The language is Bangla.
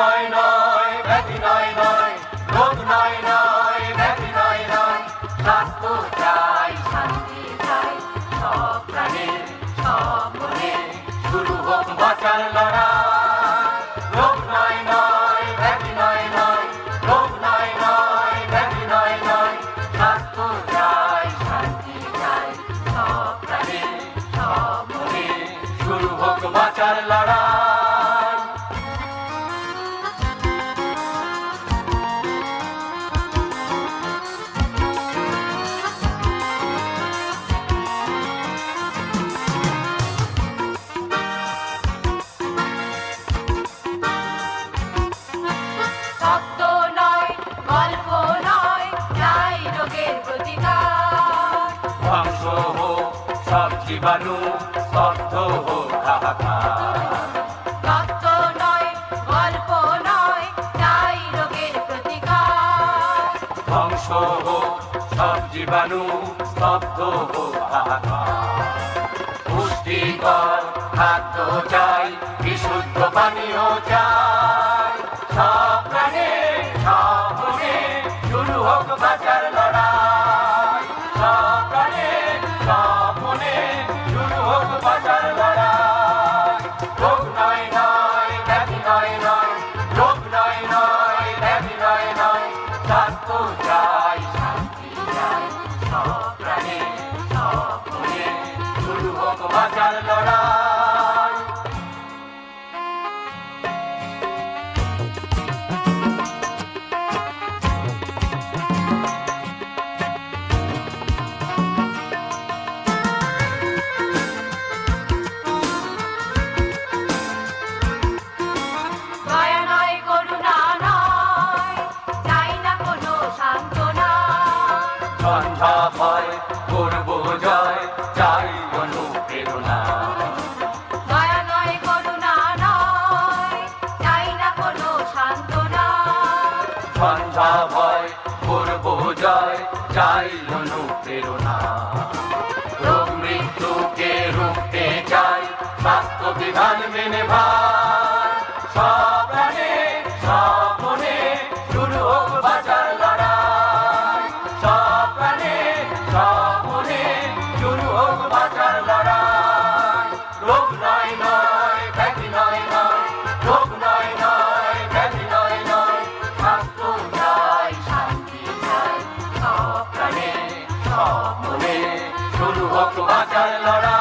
নয় নয় ব্যাধি নয় নয় রোগ নয় নয় ব্যাধি নয় নয় স্বাস্থ্য চাই শান্তি চাই সব প্রাণে সব মনে শুরু হোক বাঁচার লড়াই রোগ নয় নয় ব্যাধি নয় নয় রোগ নয় নয় ব্যাধি নয় নয় স্বাস্থ্য চাই শান্তি চাই সব প্রাণে সব মনে শুরু হোক বাঁচার লড়াই জীবাণু স্তব্ধ হোক হাহাকার তত্ত্ব নয় গল্প নয় চাই রোগের প্রতিকার ধ্বংস হোক সব জীবাণু স্তব্ধ হোক হাহাকার পুষ্টিকর খাদ্য চাই বিশুদ্ধ পানীয় চাই সব প্রাণে সব মনে শুরু হোক বাঁচার লড়াই সব প্রাণে সব মনে শুরু হোক বাঁচার লড়াই রোগ নয় নয় ব্যাধি নয় নয় রোগ নয় নয় ব্যাধি নয় নয় স্বাস্থ্য চাই শান্তি চাই সব প্রাণে সব মনে শুরু হোক বাঁচার লড়াই সন্ধ্যা ভয় করব জয় চাই অনুপ্রেরণা দয়া নয় করুণা নয় চাই না কোনো সান্ত্বনা সন্ধ্যা ভয় করব জয় চাই অনুপ্রেরণা রোগ মৃত্যুকে রুখতে চাই স্বাস্থ্য বিধান মেনে ভাই সব প্রাণে সব মনে শুরু হোক বাঁচার লড়াই সব প্রাণে সব মনে শুরু হোক বাঁচার লড়াই রোগ নয় নয় ব্যাধি নয় নয় রোগ নয় নয় ব্যাধি নয় নয় স্বাস্থ্য চাই শান্তি চাই সব প্রাণে সব মনে শুরু হোক বাঁচার লড়াই